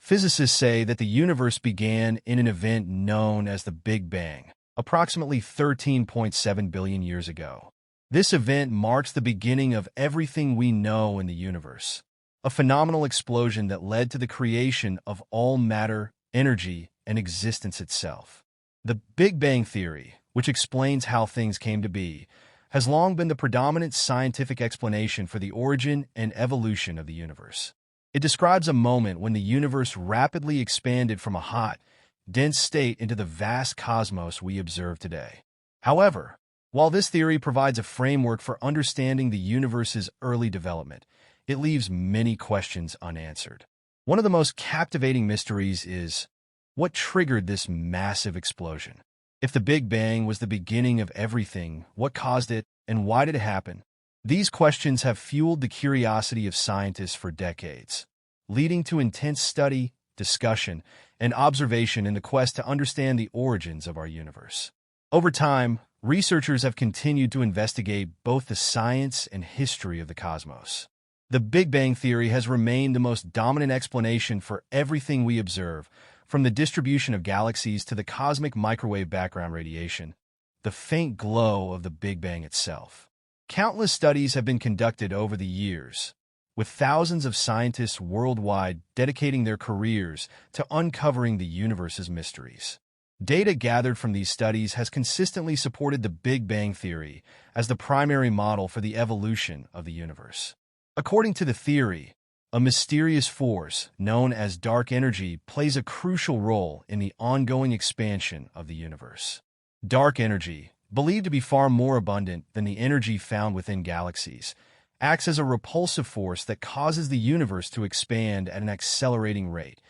Physicists say that the universe began in an event known as the Big Bang, approximately 13.7 billion years ago. This event marks the beginning of everything we know in the universe, a phenomenal explosion that led to the creation of all matter, energy, and existence itself. The Big Bang Theory, which explains how things came to be, has long been the predominant scientific explanation for the origin and evolution of the universe. It describes a moment when the universe rapidly expanded from a hot, dense state into the vast cosmos we observe today. However, while this theory provides a framework for understanding the universe's early development, it leaves many questions unanswered. One of the most captivating mysteries is, what triggered this massive explosion? If the Big Bang was the beginning of everything, what caused it, and why did it happen? These questions have fueled the curiosity of scientists for decades, leading to intense study, discussion, and observation in the quest to understand the origins of our universe. Over time, researchers have continued to investigate both the science and history of the cosmos. The Big Bang Theory has remained the most dominant explanation for everything we observe, from the distribution of galaxies to the cosmic microwave background radiation, the faint glow of the Big Bang itself. Countless studies have been conducted over the years, with thousands of scientists worldwide dedicating their careers to uncovering the universe's mysteries. Data gathered from these studies has consistently supported the Big Bang Theory as the primary model for the evolution of the universe. According to the theory, a mysterious force known as dark energy plays a crucial role in the ongoing expansion of the universe. Dark energy, believed to be far more abundant than the energy found within galaxies, acts as a repulsive force that causes the universe to expand at an accelerating rate,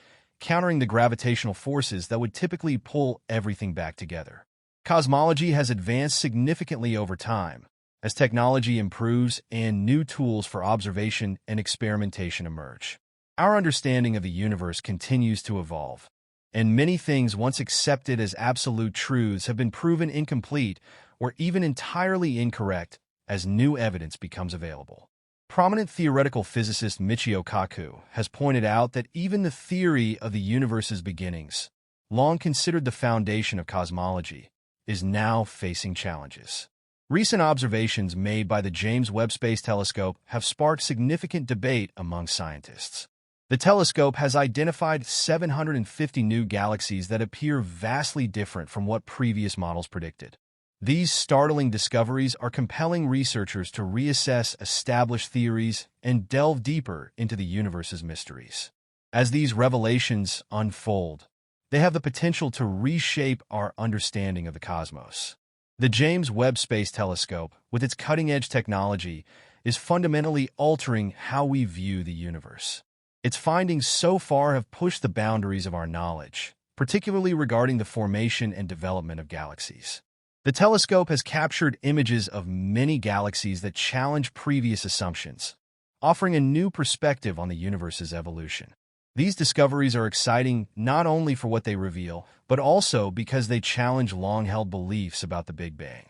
countering the gravitational forces that would typically pull everything back together. Cosmology has advanced significantly over time, as technology improves and new tools for observation and experimentation emerge. Our understanding of the universe continues to evolve, and many things once accepted as absolute truths have been proven incomplete or even entirely incorrect as new evidence becomes available. Prominent theoretical physicist Michio Kaku has pointed out that even the theory of the universe's beginnings, long considered the foundation of cosmology, is now facing challenges. Recent observations made by the James Webb Space Telescope have sparked significant debate among scientists. The telescope has identified 750 new galaxies that appear vastly different from what previous models predicted. These startling discoveries are compelling researchers to reassess established theories and delve deeper into the universe's mysteries. As these revelations unfold, they have the potential to reshape our understanding of the cosmos. The James Webb Space Telescope, with its cutting-edge technology, is fundamentally altering how we view the universe. Its findings so far have pushed the boundaries of our knowledge, particularly regarding the formation and development of galaxies. The telescope has captured images of many galaxies that challenge previous assumptions, offering a new perspective on the universe's evolution. These discoveries are exciting not only for what they reveal, but also because they challenge long-held beliefs about the Big Bang.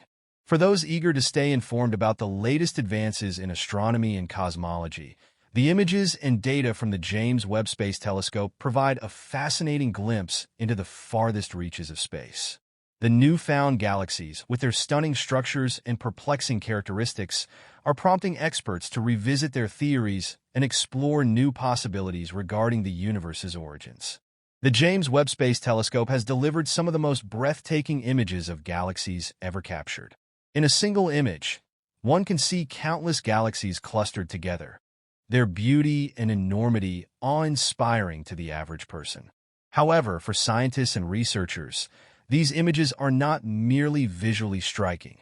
For those eager to stay informed about the latest advances in astronomy and cosmology, the images and data from the James Webb Space Telescope provide a fascinating glimpse into the farthest reaches of space. The newfound galaxies, with their stunning structures and perplexing characteristics, are prompting experts to revisit their theories and explore new possibilities regarding the universe's origins. The James Webb Space Telescope has delivered some of the most breathtaking images of galaxies ever captured. In a single image, one can see countless galaxies clustered together, their beauty and enormity awe-inspiring to the average person. However, for scientists and researchers, these images are not merely visually striking.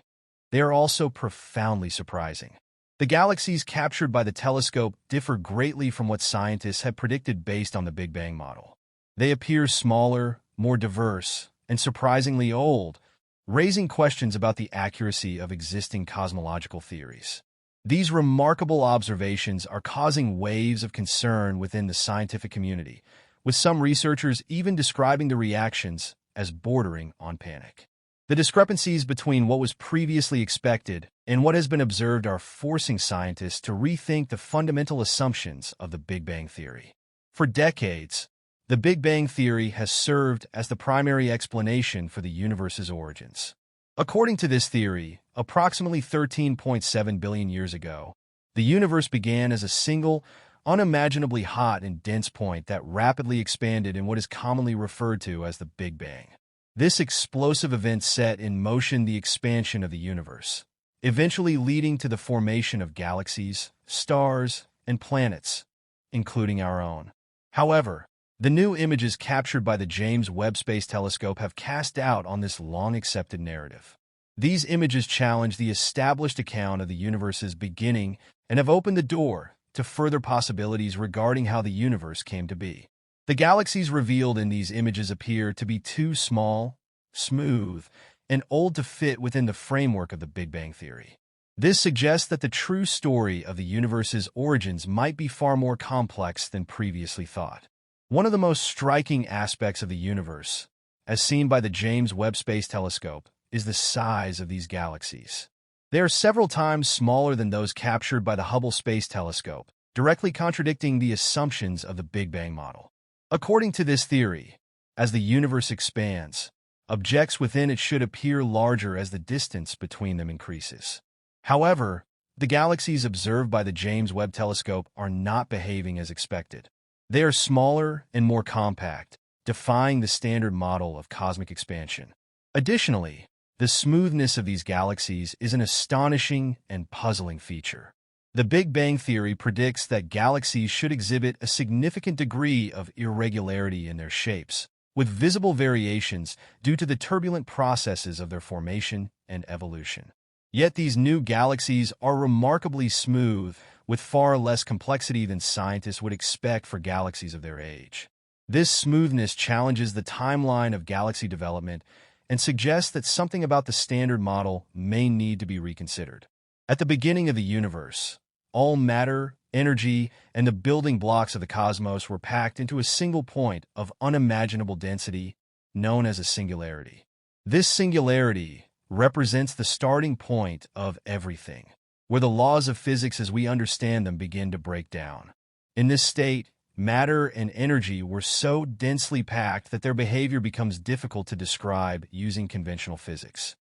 They are also profoundly surprising. The galaxies captured by the telescope differ greatly from what scientists had predicted based on the Big Bang model. They appear smaller, more diverse, and surprisingly old, raising questions about the accuracy of existing cosmological theories. These remarkable observations are causing waves of concern within the scientific community, with some researchers even describing the reactions as bordering on panic. The discrepancies between what was previously expected and what has been observed are forcing scientists to rethink the fundamental assumptions of the Big Bang Theory. For decades, The Big Bang Theory has served as the primary explanation for the universe's origins. According to this theory, approximately 13.7 billion years ago, the universe began as a single, unimaginably hot and dense point that rapidly expanded in what is commonly referred to as the Big Bang. This explosive event set in motion the expansion of the universe, eventually leading to the formation of galaxies, stars, and planets, including our own. However, the new images captured by the James Webb Space Telescope have cast doubt on this long-accepted narrative. These images challenge the established account of the universe's beginning and have opened the door to further possibilities regarding how the universe came to be. The galaxies revealed in these images appear to be too small, smooth, and old to fit within the framework of the Big Bang Theory. This suggests that the true story of the universe's origins might be far more complex than previously thought. One of the most striking aspects of the universe, as seen by the James Webb Space Telescope, is the size of these galaxies. They are several times smaller than those captured by the Hubble Space Telescope, directly contradicting the assumptions of the Big Bang model. According to this theory, as the universe expands, objects within it should appear larger as the distance between them increases. However, the galaxies observed by the James Webb Telescope are not behaving as expected. They are smaller and more compact, defying the standard model of cosmic expansion. Additionally, the smoothness of these galaxies is an astonishing and puzzling feature. The Big Bang Theory predicts that galaxies should exhibit a significant degree of irregularity in their shapes, with visible variations due to the turbulent processes of their formation and evolution. Yet these new galaxies are remarkably smooth, with far less complexity than scientists would expect for galaxies of their age. This smoothness challenges the timeline of galaxy development and suggests that something about the standard model may need to be reconsidered. At the beginning of the universe, all matter, energy, and the building blocks of the cosmos were packed into a single point of unimaginable density, known as a singularity. This singularity represents the starting point of everything, where the laws of physics as we understand them begin to break down. In this state, matter and energy were so densely packed that their behavior becomes difficult to describe using conventional physics.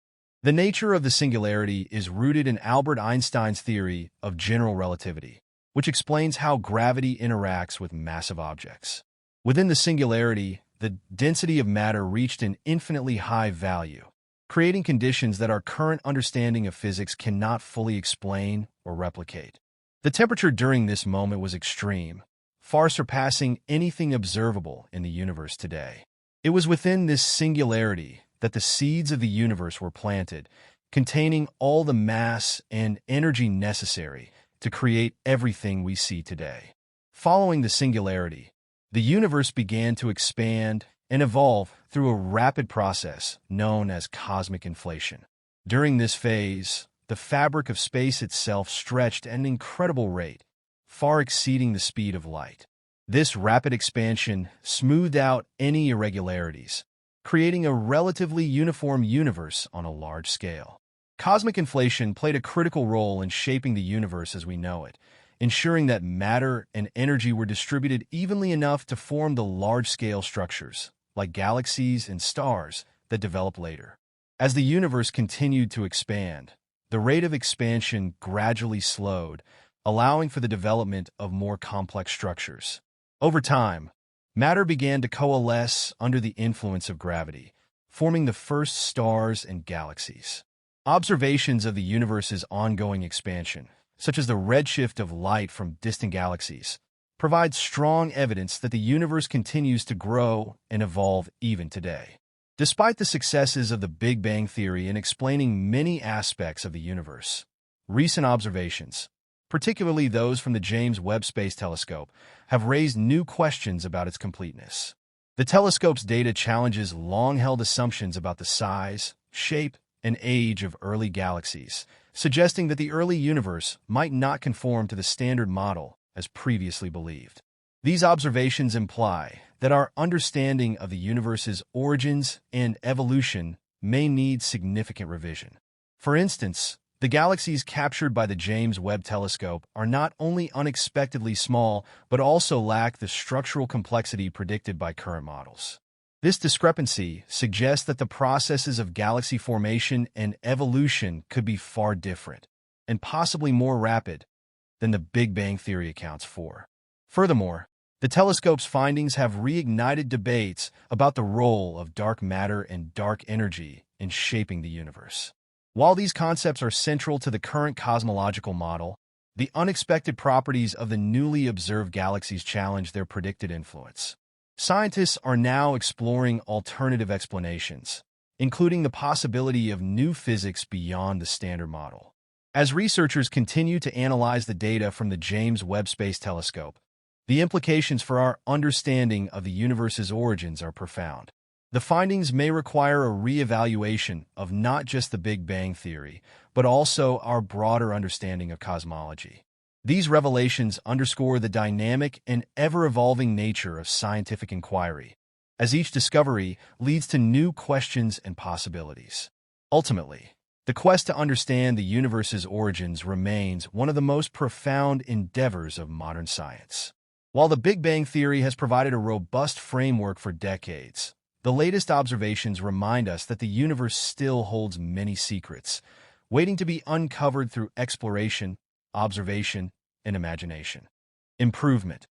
The nature of the singularity is rooted in Albert Einstein's theory of general relativity, which explains how gravity interacts with massive objects. Within the singularity, the density of matter reached an infinitely high value, creating conditions that our current understanding of physics cannot fully explain or replicate. The temperature during this moment was extreme, far surpassing anything observable in the universe today. It was within this singularity that the seeds of the universe were planted, containing all the mass and energy necessary to create everything we see today. Following the singularity, the universe began to expand and evolve through a rapid process known as cosmic inflation. During this phase, the fabric of space itself stretched at an incredible rate, far exceeding the speed of light. This rapid expansion smoothed out any irregularities, creating a relatively uniform universe on a large scale. Cosmic inflation played a critical role in shaping the universe as we know it, ensuring that matter and energy were distributed evenly enough to form the large-scale structures, like galaxies and stars, that developed later. As the universe continued to expand, the rate of expansion gradually slowed, allowing for the development of more complex structures. Over time, matter began to coalesce under the influence of gravity, forming the first stars and galaxies. Observations of the universe's ongoing expansion, such as the redshift of light from distant galaxies, provide strong evidence that the universe continues to grow and evolve even today. Despite the successes of the Big Bang Theory in explaining many aspects of the universe, recent observations, particularly those from the James Webb Space Telescope, have raised new questions about its completeness. The telescope's data challenges long-held assumptions about the size, shape, and age of early galaxies, suggesting that the early universe might not conform to the standard model as previously believed. These observations imply that our understanding of the universe's origins and evolution may need significant revision. For instance, The galaxies captured by the James Webb Telescope are not only unexpectedly small, but also lack the structural complexity predicted by current models. This discrepancy suggests that the processes of galaxy formation and evolution could be far different, and possibly more rapid, than the Big Bang Theory accounts for. Furthermore, the telescope's findings have reignited debates about the role of dark matter and dark energy in shaping the universe. While these concepts are central to the current cosmological model, the unexpected properties of the newly observed galaxies challenge their predicted influence. Scientists are now exploring alternative explanations, including the possibility of new physics beyond the standard model. As researchers continue to analyze the data from the James Webb Space Telescope, the implications for our understanding of the universe's origins are profound. The findings may require a re-evaluation of not just the Big Bang Theory, but also our broader understanding of cosmology. These revelations underscore the dynamic and ever-evolving nature of scientific inquiry, as each discovery leads to new questions and possibilities. Ultimately, the quest to understand the universe's origins remains one of the most profound endeavors of modern science. While the Big Bang Theory has provided a robust framework for decades, the latest observations remind us that the universe still holds many secrets, waiting to be uncovered through exploration, observation, and imagination. Improvement.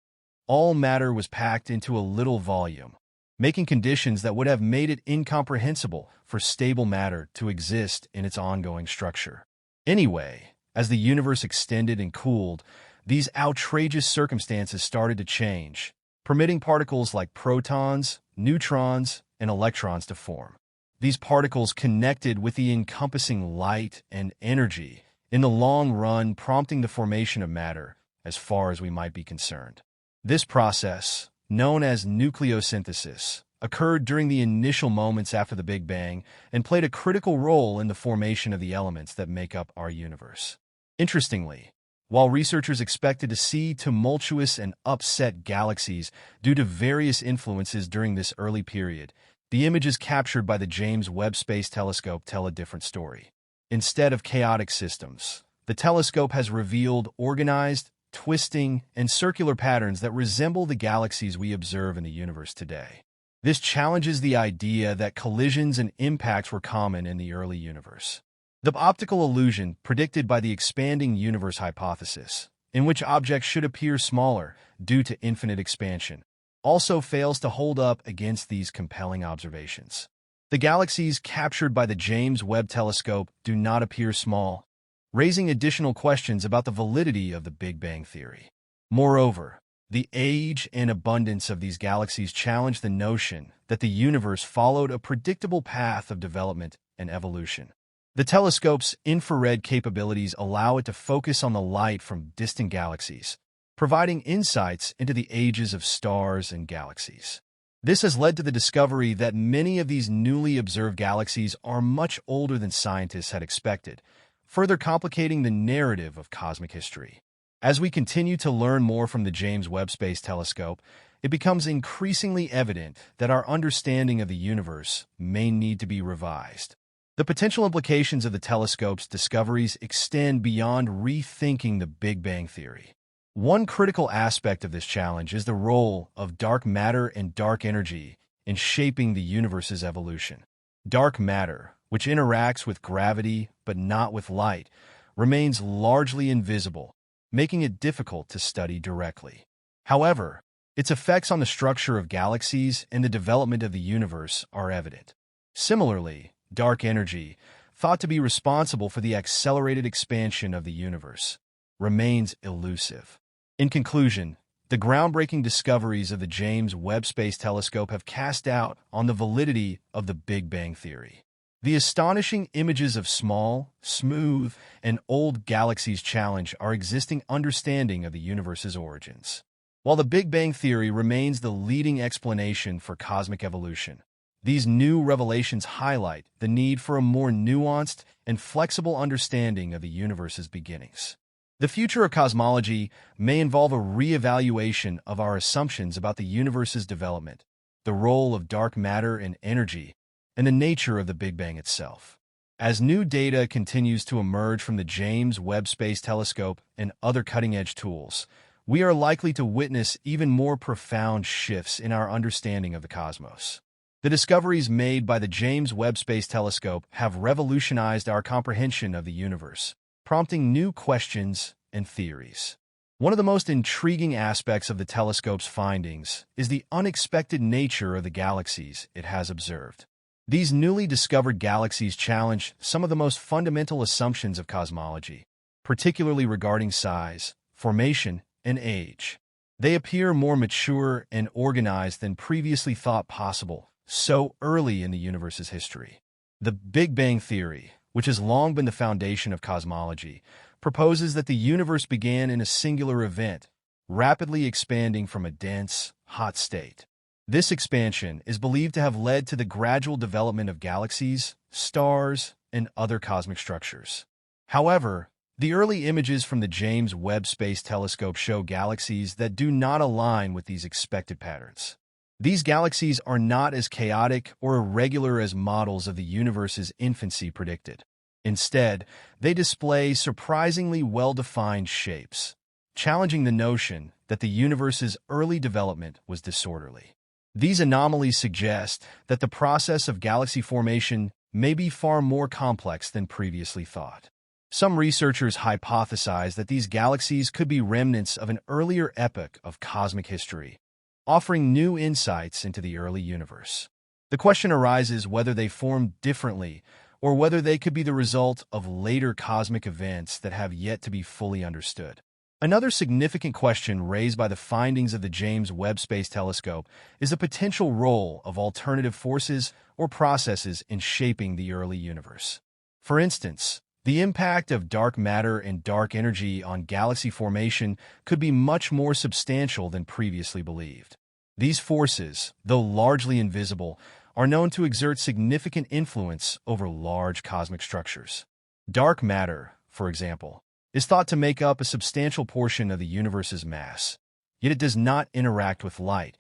All matter was packed into a little volume, making conditions that would have made it incomprehensible for stable matter to exist in its ongoing structure. Anyway, as the universe extended and cooled, these outrageous circumstances started to change, permitting particles like protons, neutrons, and electrons to form. These particles connected with the encompassing light and energy, in the long run prompting the formation of matter, as far as we might be concerned. This process, known as nucleosynthesis, occurred during the initial moments after the Big Bang and played a critical role in the formation of the elements that make up our universe. Interestingly, while researchers expected to see tumultuous and upset galaxies due to various influences during this early period, the images captured by the James Webb Space Telescope tell a different story. Instead of chaotic systems, the telescope has revealed organized, twisting, and circular patterns that resemble the galaxies we observe in the universe today. This challenges the idea that collisions and impacts were common in the early universe. The optical illusion predicted by the expanding universe hypothesis, in which objects should appear smaller due to infinite expansion, also fails to hold up against these compelling observations. The galaxies captured by the James Webb Telescope do not appear small, raising additional questions about the validity of the Big Bang Theory. Moreover, the age and abundance of these galaxies challenge the notion that the universe followed a predictable path of development and evolution. The telescope's infrared capabilities allow it to focus on the light from distant galaxies, providing insights into the ages of stars and galaxies. This has led to the discovery that many of these newly observed galaxies are much older than scientists had expected, further complicating the narrative of cosmic history. As we continue to learn more from the James Webb Space Telescope, it becomes increasingly evident that our understanding of the universe may need to be revised. The potential implications of the telescope's discoveries extend beyond rethinking the Big Bang Theory. One critical aspect of this challenge is the role of dark matter and dark energy in shaping the universe's evolution. Dark matter, which interacts with gravity but not with light, remains largely invisible, making it difficult to study directly. However, its effects on the structure of galaxies and the development of the universe are evident. Similarly, dark energy, thought to be responsible for the accelerated expansion of the universe, remains elusive. In conclusion, the groundbreaking discoveries of the James Webb Space Telescope have cast doubt on the validity of the Big Bang Theory. The astonishing images of small, smooth, and old galaxies challenge our existing understanding of the universe's origins. While the Big Bang Theory remains the leading explanation for cosmic evolution, these new revelations highlight the need for a more nuanced and flexible understanding of the universe's beginnings. The future of cosmology may involve a re-evaluation of our assumptions about the universe's development, the role of dark matter and energy, and the nature of the Big Bang itself. As new data continues to emerge from the James Webb Space Telescope and other cutting-edge tools, we are likely to witness even more profound shifts in our understanding of the cosmos. The discoveries made by the James Webb Space Telescope have revolutionized our comprehension of the universe, prompting new questions and theories. One of the most intriguing aspects of the telescope's findings is the unexpected nature of the galaxies it has observed. These newly discovered galaxies challenge some of the most fundamental assumptions of cosmology, particularly regarding size, formation, and age. They appear more mature and organized than previously thought possible, so early in the universe's history. The Big Bang Theory, which has long been the foundation of cosmology, proposes that the universe began in a singular event, rapidly expanding from a dense, hot state. This expansion is believed to have led to the gradual development of galaxies, stars, and other cosmic structures. However, the early images from the James Webb Space Telescope show galaxies that do not align with these expected patterns. These galaxies are not as chaotic or irregular as models of the universe's infancy predicted. Instead, they display surprisingly well-defined shapes, challenging the notion that the universe's early development was disorderly. These anomalies suggest that the process of galaxy formation may be far more complex than previously thought. Some researchers hypothesize that these galaxies could be remnants of an earlier epoch of cosmic history, offering new insights into the early universe. The question arises whether they formed differently or whether they could be the result of later cosmic events that have yet to be fully understood. Another significant question raised by the findings of the James Webb Space Telescope is the potential role of alternative forces or processes in shaping the early universe. For instance, the impact of dark matter and dark energy on galaxy formation could be much more substantial than previously believed. These forces, though largely invisible, are known to exert significant influence over large cosmic structures. Dark matter, for example, is thought to make up a substantial portion of the universe's mass, yet it does not interact with light,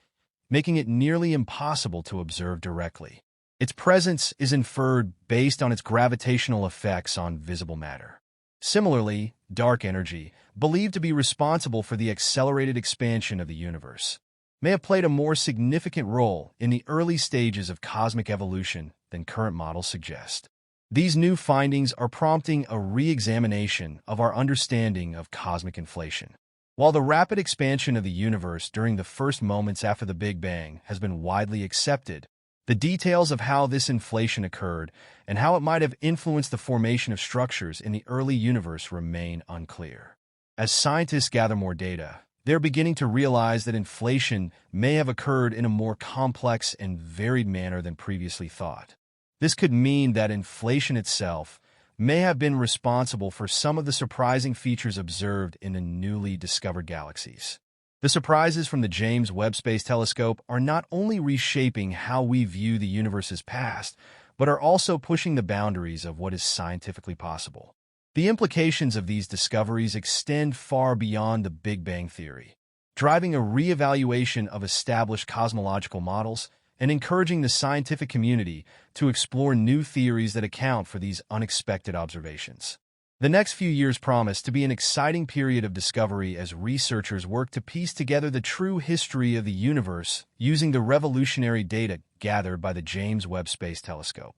making it nearly impossible to observe directly. Its presence is inferred based on its gravitational effects on visible matter. Similarly, dark energy, believed to be responsible for the accelerated expansion of the universe, may have played a more significant role in the early stages of cosmic evolution than current models suggest. These new findings are prompting a re-examination of our understanding of cosmic inflation. While the rapid expansion of the universe during the first moments after the Big Bang has been widely accepted, the details of how this inflation occurred and how it might have influenced the formation of structures in the early universe remain unclear. As scientists gather more data, they're beginning to realize that inflation may have occurred in a more complex and varied manner than previously thought. This could mean that inflation itself may have been responsible for some of the surprising features observed in the newly discovered galaxies. The surprises from the James Webb Space Telescope are not only reshaping how we view the universe's past, but are also pushing the boundaries of what is scientifically possible. The implications of these discoveries extend far beyond the Big Bang Theory, driving a re-evaluation of established cosmological models and encouraging the scientific community to explore new theories that account for these unexpected observations. The next few years promise to be an exciting period of discovery as researchers work to piece together the true history of the universe using the revolutionary data gathered by the James Webb Space Telescope.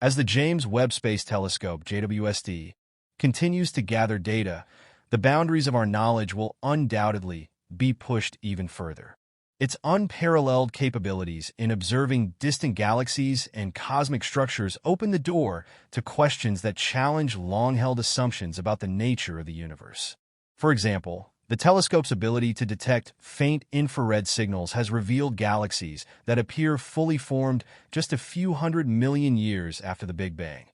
As the James Webb Space Telescope, JWST, continues to gather data, the boundaries of our knowledge will undoubtedly be pushed even further. Its unparalleled capabilities in observing distant galaxies and cosmic structures open the door to questions that challenge long-held assumptions about the nature of the universe. For example, the telescope's ability to detect faint infrared signals has revealed galaxies that appear fully formed just a few 100 million years after the Big Bang,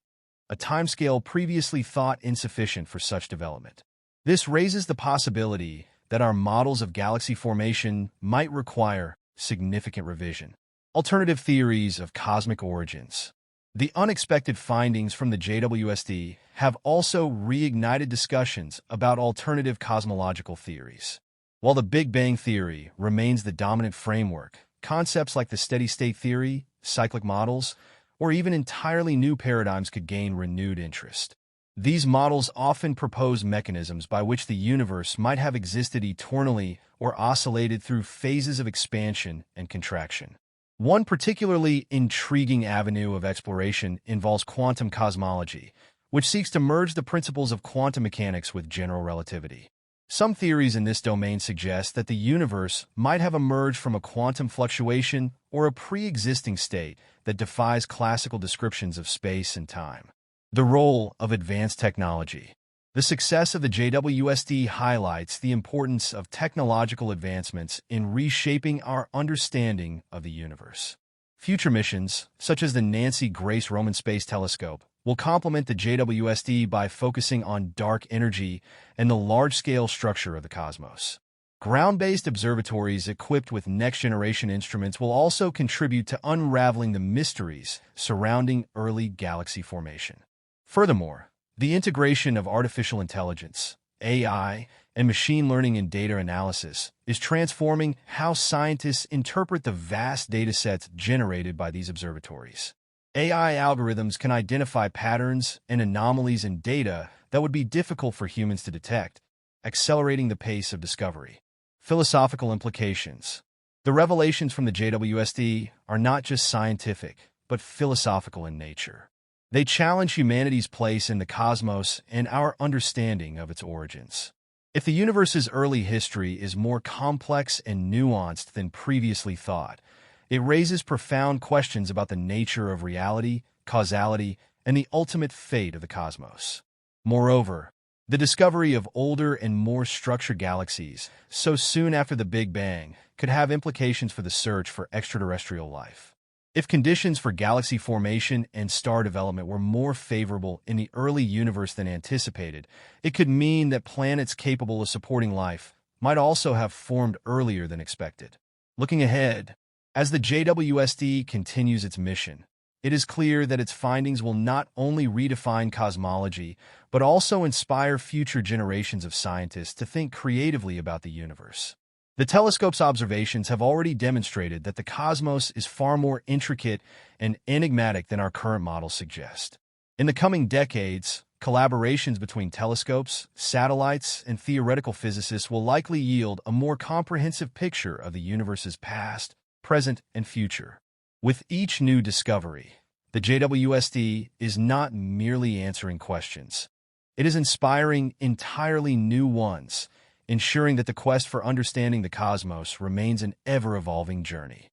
a timescale previously thought insufficient for such development. This raises the possibility that our models of galaxy formation might require significant revision. Alternative theories of cosmic origins. The unexpected findings from the JWST have also reignited discussions about alternative cosmological theories. While the Big Bang Theory remains the dominant framework, concepts like the steady-state theory, cyclic models, or even entirely new paradigms could gain renewed interest. These models often propose mechanisms by which the universe might have existed eternally or oscillated through phases of expansion and contraction. One particularly intriguing avenue of exploration involves quantum cosmology, which seeks to merge the principles of quantum mechanics with general relativity. Some theories in this domain suggest that the universe might have emerged from a quantum fluctuation or a pre-existing state that defies classical descriptions of space and time. The role of advanced technology. The success of the JWST highlights the importance of technological advancements in reshaping our understanding of the universe. Future missions, such as the Nancy Grace Roman Space Telescope, will complement the JWST by focusing on dark energy and the large-scale structure of the cosmos. Ground-based observatories equipped with next-generation instruments will also contribute to unraveling the mysteries surrounding early galaxy formation. Furthermore, the integration of artificial intelligence, AI, and machine learning in data analysis is transforming how scientists interpret the vast datasets generated by these observatories. AI algorithms can identify patterns and anomalies in data that would be difficult for humans to detect, accelerating the pace of discovery. Philosophical implications. The revelations from the JWST are not just scientific, but philosophical in nature. They challenge humanity's place in the cosmos and our understanding of its origins. If the universe's early history is more complex and nuanced than previously thought, it raises profound questions about the nature of reality, causality, and the ultimate fate of the cosmos. Moreover, the discovery of older and more structured galaxies so soon after the Big Bang could have implications for the search for extraterrestrial life. If conditions for galaxy formation and star development were more favorable in the early universe than anticipated, it could mean that planets capable of supporting life might also have formed earlier than expected. Looking ahead, as the JWST continues its mission, it is clear that its findings will not only redefine cosmology, but also inspire future generations of scientists to think creatively about the universe. The telescope's observations have already demonstrated that the cosmos is far more intricate and enigmatic than our current models suggest. In the coming decades, collaborations between telescopes, satellites, and theoretical physicists will likely yield a more comprehensive picture of the universe's past, present, and future. With each new discovery, the JWST is not merely answering questions. It is inspiring entirely new ones, ensuring that the quest for understanding the cosmos remains an ever-evolving journey.